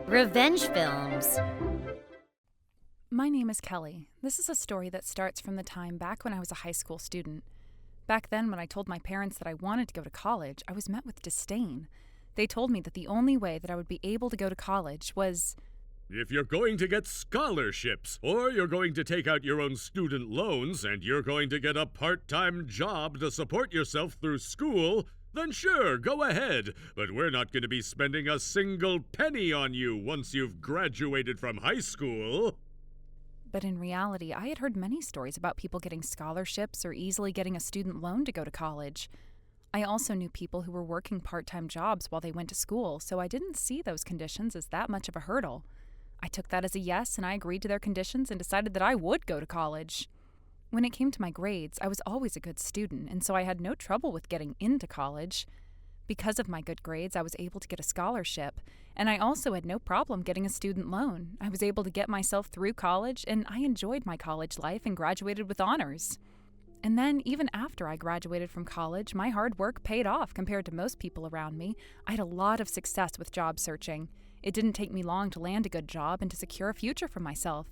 Revenge films. My name is Kelly. This is a story that starts from the time back when I was a high school student. Back then, when I told my parents that I wanted to go to college, I was met with disdain. They told me that the only way that I would be able to go to college was... If you're going to get scholarships, or you're going to take out your own student loans, and you're going to get a part-time job to support yourself through school, then sure, go ahead. But we're not going to be spending a single penny on you once you've graduated from high school. But in reality, I had heard many stories about people getting scholarships or easily getting a student loan to go to college. I also knew people who were working part-time jobs while they went to school, so I didn't see those conditions as that much of a hurdle. I took that as a yes, and I agreed to their conditions and decided that I would go to college. When it came to my grades, I was always a good student, and so I had no trouble with getting into college. Because of my good grades, I was able to get a scholarship, and I also had no problem getting a student loan. I was able to get myself through college, and I enjoyed my college life and graduated with honors. And then, even after I graduated from college, my hard work paid off compared to most people around me. I had a lot of success with job searching. It didn't take me long to land a good job and to secure a future for myself.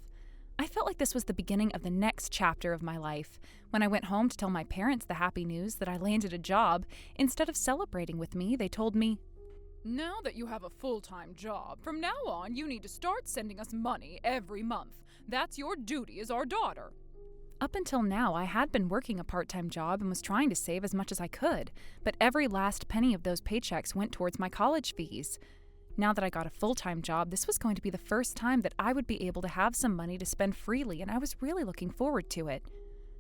I felt like this was the beginning of the next chapter of my life. When I went home to tell my parents the happy news that I landed a job, instead of celebrating with me, they told me, "Now that you have a full-time job, from now on you need to start sending us money every month. That's your duty as our daughter." Up until now, I had been working a part-time job and was trying to save as much as I could, but every last penny of those paychecks went towards my college fees. Now that I got a full-time job, this was going to be the first time that I would be able to have some money to spend freely, and I was really looking forward to it.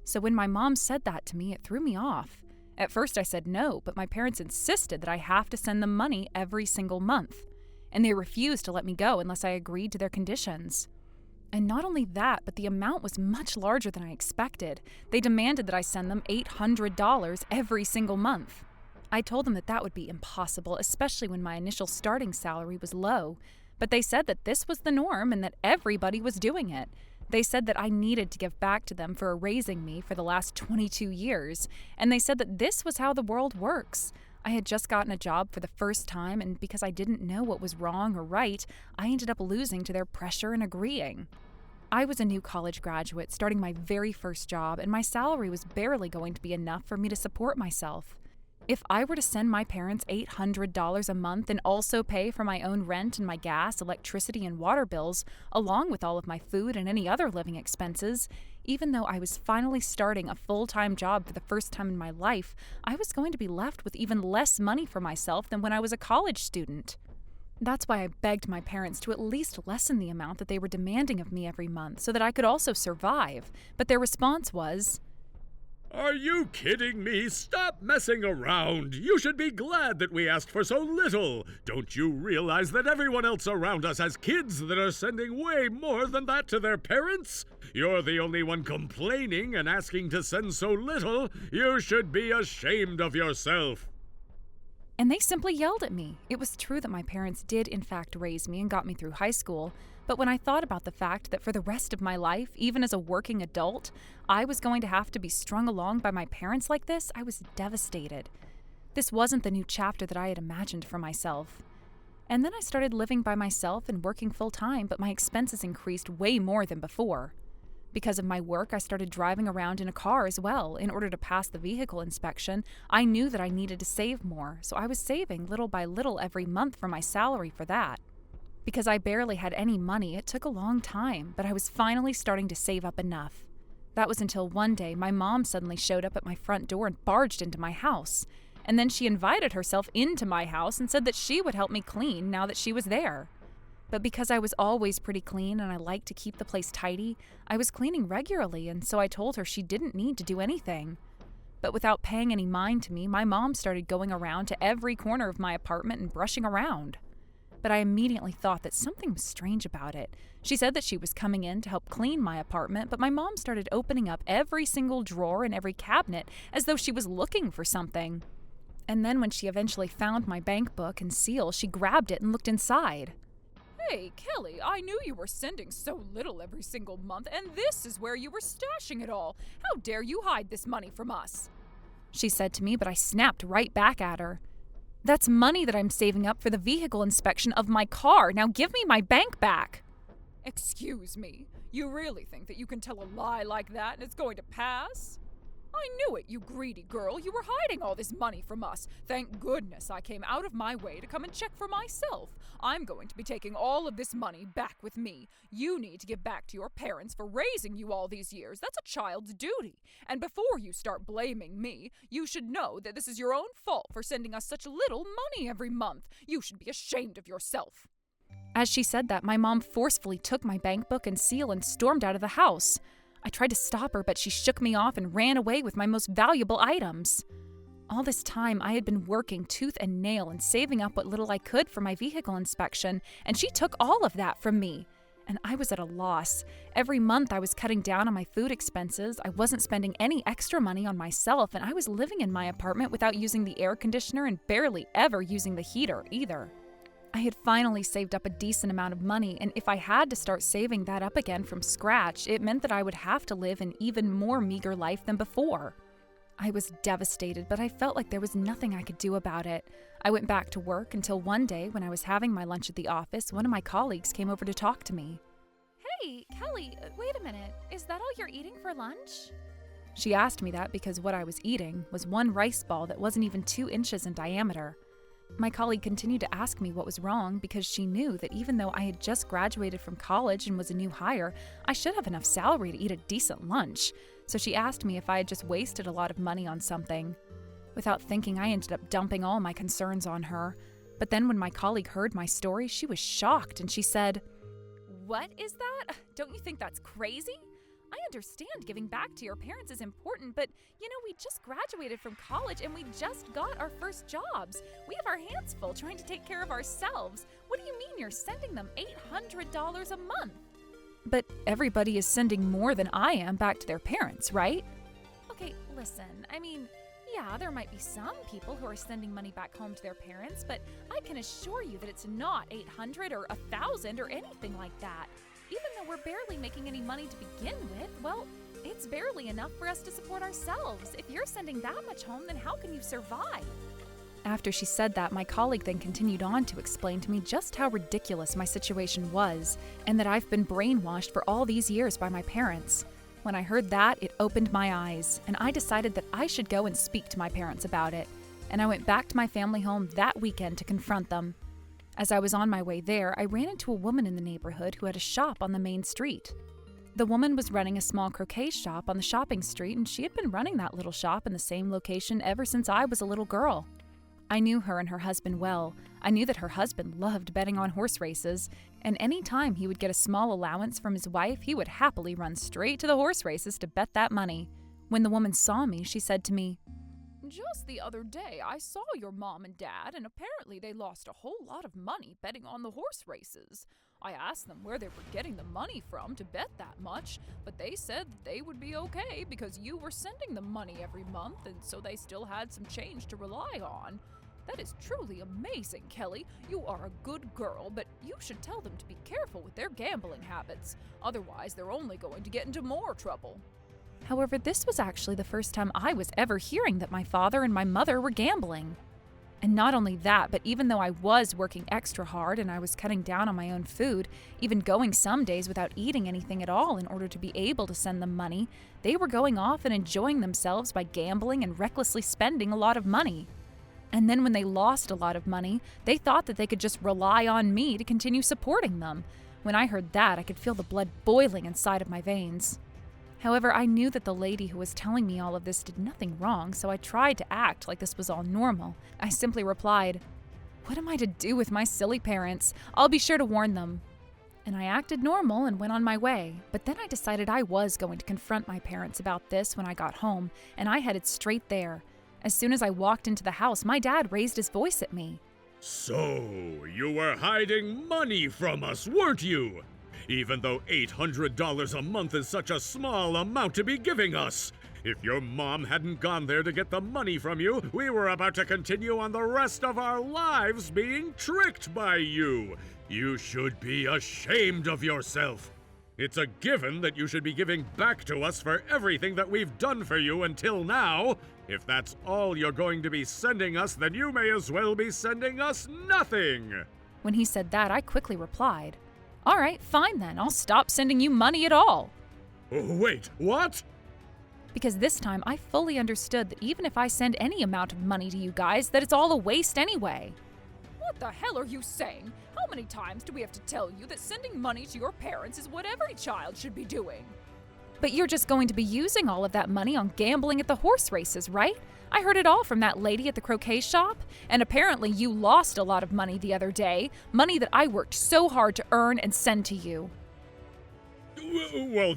So when my mom said that to me, it threw me off. At first I said no, but my parents insisted that I have to send them money every single month, and they refused to let me go unless I agreed to their conditions. And not only that, but the amount was much larger than I expected. They demanded that I send them $800 every single month. I told them that that would be impossible, especially when my initial starting salary was low. But they said that this was the norm and that everybody was doing it. They said that I needed to give back to them for raising me for the last 22 years. And they said that this was how the world works. I had just gotten a job for the first time, and because I didn't know what was wrong or right, I ended up losing to their pressure and agreeing. I was a new college graduate starting my very first job, and my salary was barely going to be enough for me to support myself. If I were to send my parents $800 a month and also pay for my own rent and my gas, electricity, and water bills, along with all of my food and any other living expenses, even though I was finally starting a full-time job for the first time in my life, I was going to be left with even less money for myself than when I was a college student. That's why I begged my parents to at least lessen the amount that they were demanding of me every month so that I could also survive. But their response was, Are you kidding me? Stop messing around. You should be glad that we asked for so little. Don't you realize that everyone else around us has kids that are sending way more than that to their parents? You're the only one complaining and asking to send so little. You should be ashamed of yourself. And they simply yelled at me. It was true that my parents did in fact raise me and got me through high school, but when I thought about the fact that for the rest of my life, even as a working adult, I was going to have to be strung along by my parents like this, I was devastated. This wasn't the new chapter that I had imagined for myself. And then I started living by myself and working full-time, but my expenses increased way more than before. Because of my work, I started driving around in a car as well. In order to pass the vehicle inspection, I knew that I needed to save more, so I was saving little by little every month from my salary for that. Because I barely had any money, it took a long time, but I was finally starting to save up enough. That was until one day my mom suddenly showed up at my front door and barged into my house. And then she invited herself into my house and said that she would help me clean now that she was there. But because I was always pretty clean and I liked to keep the place tidy, I was cleaning regularly, and so I told her she didn't need to do anything. But without paying any mind to me, my mom started going around to every corner of my apartment and brushing around. But I immediately thought that something was strange about it. She said that she was coming in to help clean my apartment, but my mom started opening up every single drawer and every cabinet as though she was looking for something. And then when she eventually found my bank book and seal, she grabbed it and looked inside. "Hey, Kelly, I knew you were sending so little every single month, and this is where you were stashing it all. How dare you hide this money from us?" She said to me, but I snapped right back at her. That's money that I'm saving up for the vehicle inspection of my car. Now give me my bank back. Excuse me, you really think that you can tell a lie like that and it's going to pass? I knew it, you greedy girl. You were hiding all this money from us. Thank goodness I came out of my way to come and check for myself. I'm going to be taking all of this money back with me. You need to give back to your parents for raising you all these years. That's a child's duty. And before you start blaming me, you should know that this is your own fault for sending us such little money every month. You should be ashamed of yourself. As she said that, my mom forcefully took my bank book and seal and stormed out of the house. I tried to stop her, but she shook me off and ran away with my most valuable items. All this time, I had been working tooth and nail and saving up what little I could for my vehicle inspection, and she took all of that from me. And I was at a loss. Every month, I was cutting down on my food expenses. I wasn't spending any extra money on myself, and I was living in my apartment without using the air conditioner and barely ever using the heater either. I had finally saved up a decent amount of money, and if I had to start saving that up again from scratch, it meant that I would have to live an even more meager life than before. I was devastated, but I felt like there was nothing I could do about it. I went back to work until one day, when I was having my lunch at the office, one of my colleagues came over to talk to me. Hey, Kelly, wait a minute. Is that all you're eating for lunch? She asked me that because what I was eating was one rice ball that wasn't even 2 inches in diameter. My colleague continued to ask me what was wrong because she knew that even though I had just graduated from college and was a new hire, I should have enough salary to eat a decent lunch. So she asked me if I had just wasted a lot of money on something. Without thinking, I ended up dumping all my concerns on her. But then when my colleague heard my story, she was shocked and she said, What is that? Don't you think that's crazy? I understand giving back to your parents is important, but we just graduated from college and we just got our first jobs. We have our hands full trying to take care of ourselves. What do you mean you're sending them $800 a month? But everybody is sending more than I am back to their parents, right? Okay, listen, yeah, there might be some people who are sending money back home to their parents, but I can assure you that it's not 800 or 1,000 or anything like that. Even though we're barely making any money to begin with, well, it's barely enough for us to support ourselves. If you're sending that much home, then how can you survive? After she said that, my colleague then continued on to explain to me just how ridiculous my situation was, and that I've been brainwashed for all these years by my parents. When I heard that, it opened my eyes, and I decided that I should go and speak to my parents about it. And I went back to my family home that weekend to confront them. As I was on my way there, I ran into a woman in the neighborhood who had a shop on the main street. The woman was running a small croquet shop on the shopping street, and she had been running that little shop in the same location ever since I was a little girl. I knew her and her husband well. I knew that her husband loved betting on horse races, and any time he would get a small allowance from his wife, he would happily run straight to the horse races to bet that money. When the woman saw me, she said to me, Just the other day, I saw your mom and dad, and apparently they lost a whole lot of money betting on the horse races. I asked them where they were getting the money from to bet that much, but they said that they would be okay because you were sending them money every month, and so they still had some change to rely on. That is truly amazing, Kelly. You are a good girl, but you should tell them to be careful with their gambling habits. Otherwise, they're only going to get into more trouble. However, this was actually the first time I was ever hearing that my father and my mother were gambling. And not only that, but even though I was working extra hard and I was cutting down on my own food, even going some days without eating anything at all in order to be able to send them money, they were going off and enjoying themselves by gambling and recklessly spending a lot of money. And then when they lost a lot of money, they thought that they could just rely on me to continue supporting them. When I heard that, I could feel the blood boiling inside of my veins. However, I knew that the lady who was telling me all of this did nothing wrong, so I tried to act like this was all normal. I simply replied, "What am I to do with my silly parents? I'll be sure to warn them." And I acted normal and went on my way. But then I decided I was going to confront my parents about this when I got home, and I headed straight there. As soon as I walked into the house, my dad raised his voice at me. So, you were hiding money from us, weren't you? Even though $800 a month is such a small amount to be giving us. If your mom hadn't gone there to get the money from you, we were about to continue on the rest of our lives being tricked by you. You should be ashamed of yourself. It's a given that you should be giving back to us for everything that we've done for you until now. If that's all you're going to be sending us, then you may as well be sending us nothing. When he said that, I quickly replied, "All right, fine then. I'll stop sending you money at all." Wait, what? Because this time I fully understood that even if I send any amount of money to you guys, that it's all a waste anyway. What the hell are you saying? How many times do we have to tell you that sending money to your parents is what every child should be doing? But you're just going to be using all of that money on gambling at the horse races, right? I heard it all from that lady at the croquet shop, and apparently you lost a lot of money the other day, money that I worked so hard to earn and send to you. Well,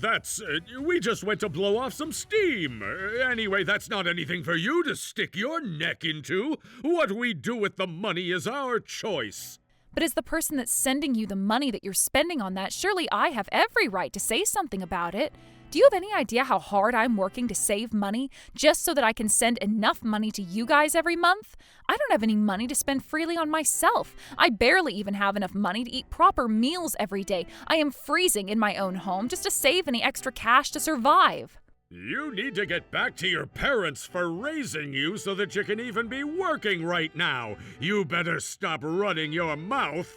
we just went to blow off some steam. Anyway, that's not anything for you to stick your neck into. What we do with the money is our choice. But as the person that's sending you the money that you're spending on that, surely I have every right to say something about it. Do you have any idea how hard I'm working to save money just so that I can send enough money to you guys every month? I don't have any money to spend freely on myself. I barely even have enough money to eat proper meals every day. I am freezing in my own home just to save any extra cash to survive. You need to get back to your parents for raising you so that you can even be working right now. You better stop running your mouth.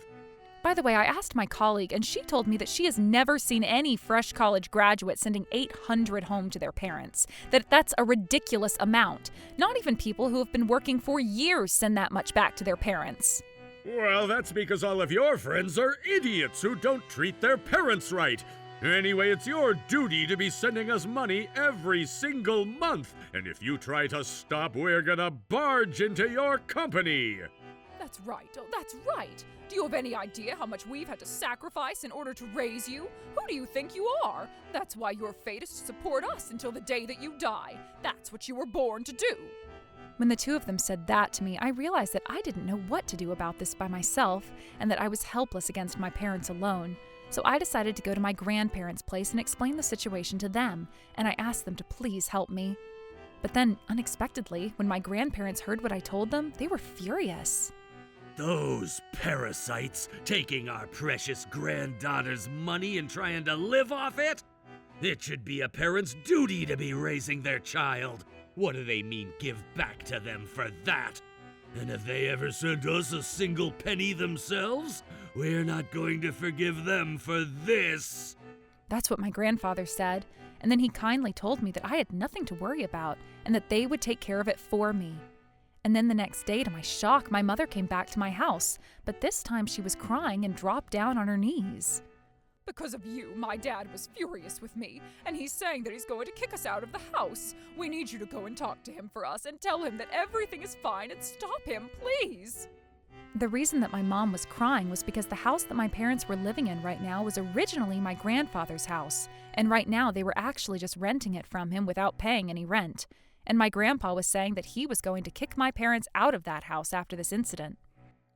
By the way, I asked my colleague, and she told me that she has never seen any fresh college graduate sending $800 home to their parents. That's a ridiculous amount. Not even people who have been working for years send that much back to their parents. Well, that's because all of your friends are idiots who don't treat their parents right. Anyway, it's your duty to be sending us money every single month. And if you try to stop, we're gonna barge into your company. That's right. Oh, that's right. Do you have any idea how much we've had to sacrifice in order to raise you? Who do you think you are? That's why your fate is to support us until the day that you die. That's what you were born to do. When the two of them said that to me, I realized that I didn't know what to do about this by myself and that I was helpless against my parents alone. So I decided to go to my grandparents' place and explain the situation to them, and I asked them to please help me. But then, unexpectedly, when my grandparents heard what I told them, they were furious. Those parasites taking our precious granddaughter's money and trying to live off it? It should be a parent's duty to be raising their child. What do they mean give back to them for that? And if they ever sent us a single penny themselves, we're not going to forgive them for this. That's what my grandfather said, and then he kindly told me that I had nothing to worry about and that they would take care of it for me. And then the next day, to my shock, my mother came back to my house, but this time she was crying and dropped down on her knees. Because of you, my dad was furious with me, and he's saying that he's going to kick us out of the house. We need you to go and talk to him for us and tell him that everything is fine and stop him, please. The reason that my mom was crying was because the house that my parents were living in right now was originally my grandfather's house, and right now they were actually just renting it from him without paying any rent. And my grandpa was saying that he was going to kick my parents out of that house after this incident.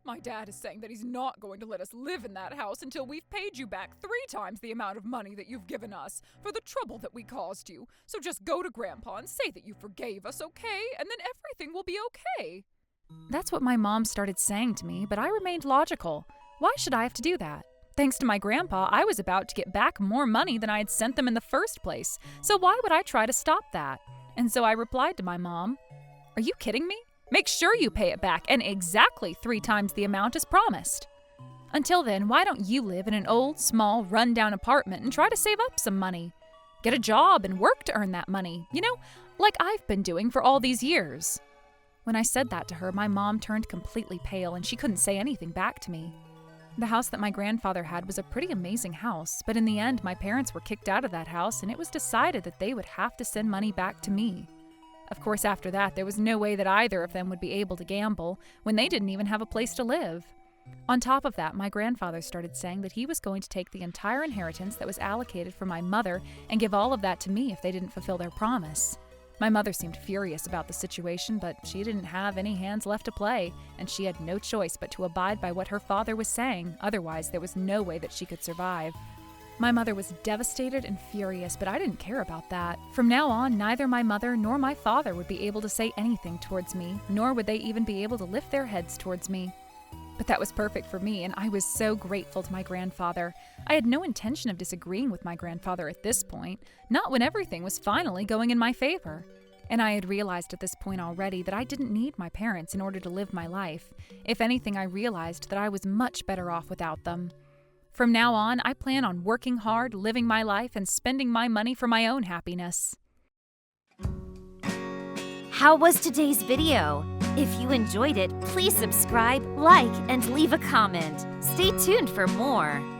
My dad is saying that he's not going to let us live in that house until we've paid you back 3 times the amount of money that you've given us for the trouble that we caused you. So just go to Grandpa and say that you forgave us, okay? And then everything will be okay. That's what my mom started saying to me, but I remained logical. Why should I have to do that? Thanks to my grandpa, I was about to get back more money than I had sent them in the first place, so why would I try to stop that? And so I replied to my mom, "Are you kidding me? Make sure you pay it back, and exactly 3 times the amount as promised. Until then, why don't you live in an old, small, run-down apartment and try to save up some money? Get a job and work to earn that money, like I've been doing for all these years." When I said that to her, my mom turned completely pale and she couldn't say anything back to me. The house that my grandfather had was a pretty amazing house, but in the end, my parents were kicked out of that house and it was decided that they would have to send money back to me. Of course, after that, there was no way that either of them would be able to gamble when they didn't even have a place to live. On top of that, my grandfather started saying that he was going to take the entire inheritance that was allocated for my mother and give all of that to me if they didn't fulfill their promise. My mother seemed furious about the situation, but she didn't have any hands left to play, and she had no choice but to abide by what her father was saying, otherwise there was no way that she could survive. My mother was devastated and furious, but I didn't care about that. From now on, neither my mother nor my father would be able to say anything towards me, nor would they even be able to lift their heads towards me. But that was perfect for me, and I was so grateful to my grandfather. I had no intention of disagreeing with my grandfather at this point, not when everything was finally going in my favor. And I had realized at this point already that I didn't need my parents in order to live my life. If anything, I realized that I was much better off without them. From now on, I plan on working hard, living my life, and spending my money for my own happiness. How was today's video? If you enjoyed it, please subscribe, like, and leave a comment. Stay tuned for more.